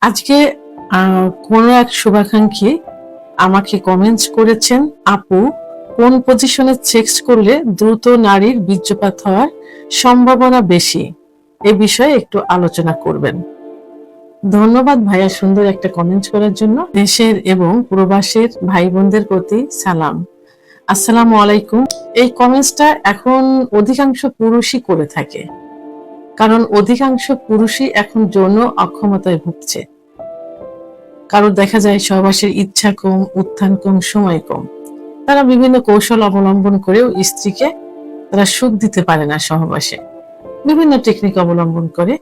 আজকে কোনো এক শুভাকাঙ্ক্ষী আমাকে কমেন্টস করেছেন, আপু কোন পজিশনে সেক্স করলে দ্রুত নারীর বীর্যপাত হওয়ার সম্ভাবনা বেশি, এ বিষয়ে একটু আলোচনা করবেন। ধন্যবাদ ভাইয়া সুন্দর একটা কমেন্টস করার জন্য। দেশের এবং প্রবাসের ভাই বোনদের প্রতি সালাম, আসসালামু আলাইকুম। এই কমেন্টসটা এখন অধিকাংশ পুরুষই করে থাকে, কারণ অধিকাংশ পুরুষই এখন যৌন অক্ষমতায় ভুগছে। কারোর দেখা যায় সহবাসের ইচ্ছা কম, উত্থান কম, সময় কম। তারা বিভিন্ন কৌশল অবলম্বন করেও স্ত্রীকে তারা সুখ দিতে পারে না সহবাসে, বিভিন্ন টেকনিক অবলম্বন করে।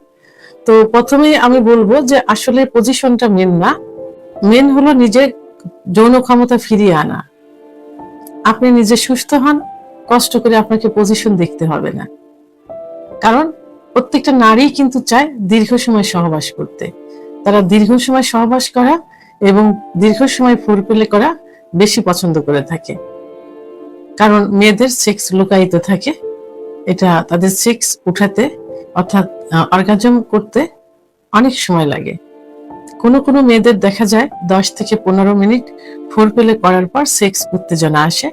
তো প্রথমেই আমি বলবো যে আসলে পজিশনটা মেন না, মেন হলো নিজের যৌন ক্ষমতা ফিরিয়ে আনা। আপনি নিজে সুস্থ হন, কষ্ট করে আপনাকে পজিশন দেখতে হবে না। কারণ প্রত্যেকটা নারী কিন্তু চায় দীর্ঘ সময় সহবাস করতে। তারা দীর্ঘ সময় সহবাস করা এবং দীর্ঘ সময় ফোরপ্লে করা বেশি পছন্দ করে থাকে। কারণ মেয়েদের সেক্স লুকায়িত থাকে, এটা তাদের সেক্স উঠাতে অর্থাৎ অর্গাজম করতে অনেক সময় লাগে। কোনো মেয়েদের দেখা যায় 10 থেকে 15 মিনিট ফোরপ্লে করার পর সেক্স উত্তেজনা আসে,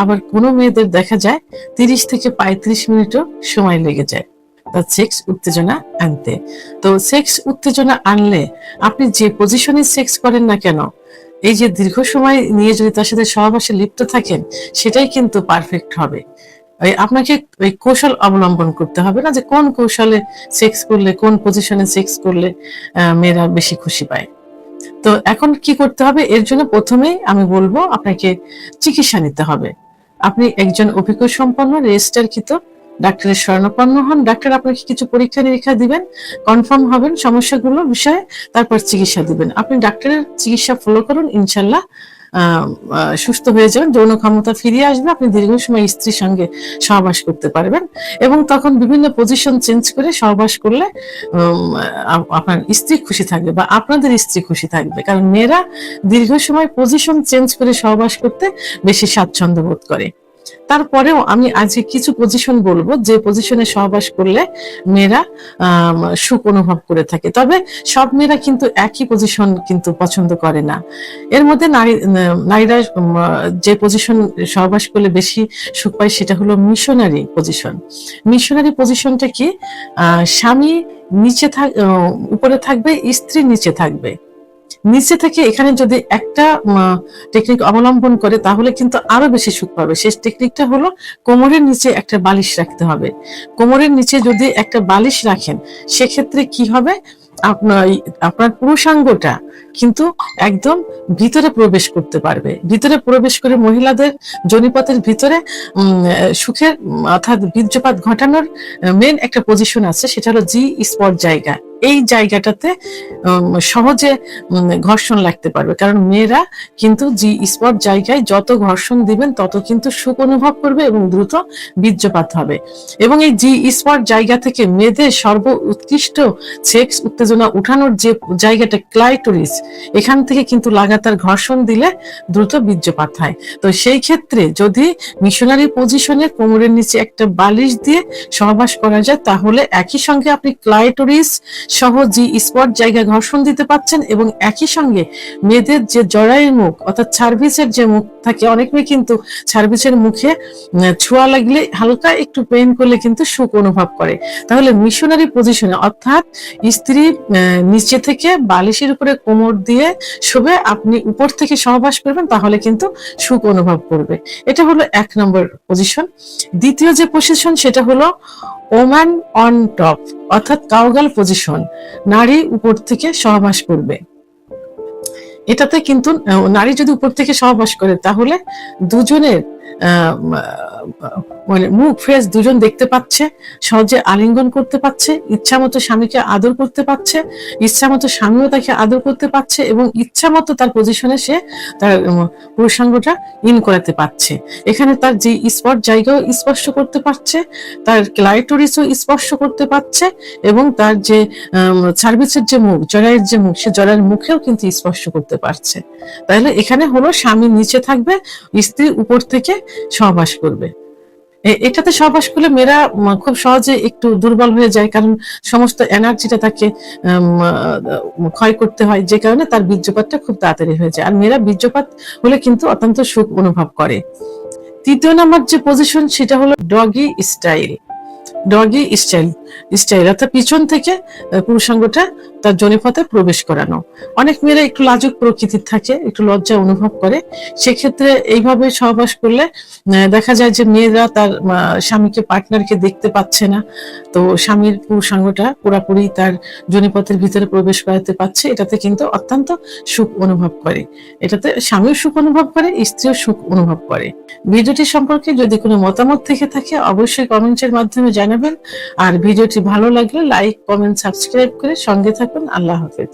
আবার কোনো মেয়েদের দেখা যায় 30 থেকে 35 মিনিটও সময় লেগে যায় তার সেক্স উত্তেজনা আনতে। তো সেক্স উত্তেজনা আনলে আপনি যে পজিশনে সেক্স করেন না কেন, এই যে দীর্ঘ সময় নিয়ে যদি তার সাথে সহবাসে লিপ্ত থাকেন, সেটাই কিন্তু পারফেক্ট হবে। আপনাকে ওই কৌশল অবলম্বন করতে হবে না যে কোন কৌশলে সেক্স করলে, কোন পজিশনে সেক্স করলে মেয়েরা বেশি খুশি পায়। তো এখন কি করতে হবে, এর জন্য প্রথমেই আমি বলবো আপনাকে চিকিৎসা নিতে হবে। আপনি একজন অভিজ্ঞ সম্পন্ন রেজিস্টারকৃত ডাক্তারের শরণাপন্ন হন। ডাক্তার আপনাকে কিছু পরীক্ষা নিরীক্ষা দিবেন, কনফার্ম হবেন সমস্যাগুলো বিষয়ে, তারপর চিকিৎসা দিবেন। আপনি ডাক্তারের চিকিৎসা ফলো করুন, ইনশাল্লাহ সুস্থ হয়ে যাবেন, যৌন ক্ষমতা ফিরিয়ে আসবে, আপনি দীর্ঘ সময় স্ত্রীর সঙ্গে সহবাস করতে পারবেন। এবং তখন বিভিন্ন পজিশন চেঞ্জ করে সহবাস করলে আপনার স্ত্রী খুশি থাকবে বা আপনাদের স্ত্রী খুশি থাকবে। কারণ মেয়েরা দীর্ঘ সময় পজিশন চেঞ্জ করে সহবাস করতে বেশি স্বাচ্ছন্দ্য বোধ করে। তারপরেও আমি আজকে কিছু পজিশন বলবো যে পজিশনে সহবাস করলে মেয়েরা সুখ অনুভব করে থাকে। তবে সব মেয়েরা কিন্তু একই পজিশন কিন্তু পছন্দ করে না। এর মধ্যে নারীরা যে পজিশন সহবাস করলে বেশি সুখ পায় সেটা হলো মিশনারি পজিশন। মিশনারি পজিশনটা কি, স্বামী নিচে উপরে থাকবে, স্ত্রী নিচে থাকবে। নিচে থেকে এখানে যদি একটা টেকনিক অবলম্বন করে তাহলে কিন্তু আরো বেশি সুখ পাবে। শেষ টেকনিকটা হলো কোমরের নিচে একটা বালিশ রাখতে হবে। কোমরের নিচে যদি একটা বালিশ রাখেন, সেক্ষেত্রে কি হবে, আপনার পুরুষাঙ্গটা কিন্তু একদম ভিতরে প্রবেশ করতে পারবে। ভিতরে প্রবেশ করে মহিলাদের যোনিপথের ভিতরে সুখের অর্থাৎ বীর্যপাত ঘটানোর মেন একটা পজিশন আছে, সেটা হলো জি স্পট জায়গা। এই জায়গাটাতে সহজে ঘর্ষণ লাগতে পারবে, কারণ মেয়েরা কিন্তু জি স্পট জায়গায় যত ঘর্ষণ দিবেন তত কিন্তু সুখ অনুভব করবে এবং দ্রুত বীর্যপাত হবে। এবং এই জি স্পট জায়গা থেকে মেয়েদের সর্ব উৎকৃষ্ট সেক্স উত্তেজনা উঠানোর যে জায়গাটা ক্লাইটোরিস, এখান থেকে কিন্তু লাগাতার ঘর্ষণ দিলে দ্রুত বীর্যপাত হয়। তো সেই ক্ষেত্রে যদি মিশনারি পজিশনে কোমরের নিচে একটা বালিশ দিয়ে সহবাস করা যায়, তাহলে একই সঙ্গে আপনি ক্লাইটোরিস সহ জি স্পট জায়গা ঘর্ষণ দিতে পারছেন এবং একই সঙ্গে মেয়েদের যে জরায়ুর মুখ অর্থাৎ সার্ভিসের যে মুখ থাকে, অনেক মেয়ে কিন্তু সার্ভিসের মুখে ছোঁয়া লাগলে হালকা একটু পেইন করলে কিন্তু সুখ অনুভব করে। তাহলে মিশনারি পজিশনে অর্থাৎ স্ত্রী নিচে থেকে বালিশের উপরে কোমর দিয়ে শোবে, আপনি উপর থেকে সহবাস করবেন, তাহলে কিন্তু সুখ অনুভব করবে। এটা হলো 1 নম্বর পজিশন। দ্বিতীয় যে পজিশন সেটা হলো ওম্যান অন টপ অর্থাৎ কাউগাল পজিশন। নারী উপর থেকে সহবাস করবে। এটাতে কিন্তু নারী যদি উপর থেকে সহবাস করে তাহলে দুজনের মানে মুখ ফেস দুজন দেখতে পাচ্ছে, সহজে আলিঙ্গন করতে পারছে, ইচ্ছা মতো স্বামীকে আদর করতে পারছে, ইচ্ছা মতো স্বামীও তাকে আদর করতে পারছে এবং ইচ্ছা মতো তার পজিশনে সে তার পুরুষাঙ্গটা ইন করাতে পারছে। এখানে তার যে স্পট জায়গাও স্পর্শ করতে পারছে, তার ক্লাইটোরিসও স্পর্শ করতে পারছে এবং তার যে সার্ভিসের যে মুখ, জরায়ের যে মুখ, সে জরায়ের মুখেও কিন্তু স্পর্শ করতে পারছে। তাহলে এখানে হলো স্বামী নিচে থাকবে, স্ত্রী উপর থেকে সহবাস করবে। এটাতে সহবাস করলে মেয়েরা খুব সহজে একটু দুর্বল হয়ে যায়, কারণ সমস্ত এনার্জিটা তাকে ক্ষয় করতে হয়, যে কারণে তার বীর্যপাতটা খুব তাড়াতাড়ি হয়ে যায়। আর মেয়েরা বীর্যপাত হলে কিন্তু অত্যন্ত সুখ অনুভব করে। তৃতীয় নাম্বার যে পজিশন সেটা হলো doggy style. Doggy style style অর্থাৎ পিছন থেকে পুরুষাঙ্গটা তার যোনিপথে প্রবেশ করানো। অনেক মেয়েরা একটু লাজুক প্রকৃতির থাকে, একটু লজ্জা অনুভব করে, সেক্ষেত্রে এইভাবে সহবাস করলে দেখা যায় যে মেয়েরা তার স্বামীকে, পার্টনারকে দেখতে পাচ্ছে না, তো স্বামীর পুরুষাঙ্গটা পুরাপুরি তার যোনিপথের ভিতরে প্রবেশ করাতে পারছে। এটাতে কিন্তু অত্যন্ত সুখ অনুভব করে, এটাতে স্বামীও সুখ অনুভব করে, স্ত্রীও সুখ অনুভব করে। ভিডিওটি সম্পর্কে যদি কোনো মতামত থেকে থাকে অবশ্যই কমেন্টের মাধ্যমে জানাবেন। আর ভিডিওটি ভালো লাগলে লাইক, কমেন্ট, সাবস্ক্রাইব করে সঙ্গে থাকুন। আল্লাহ হাফেজ।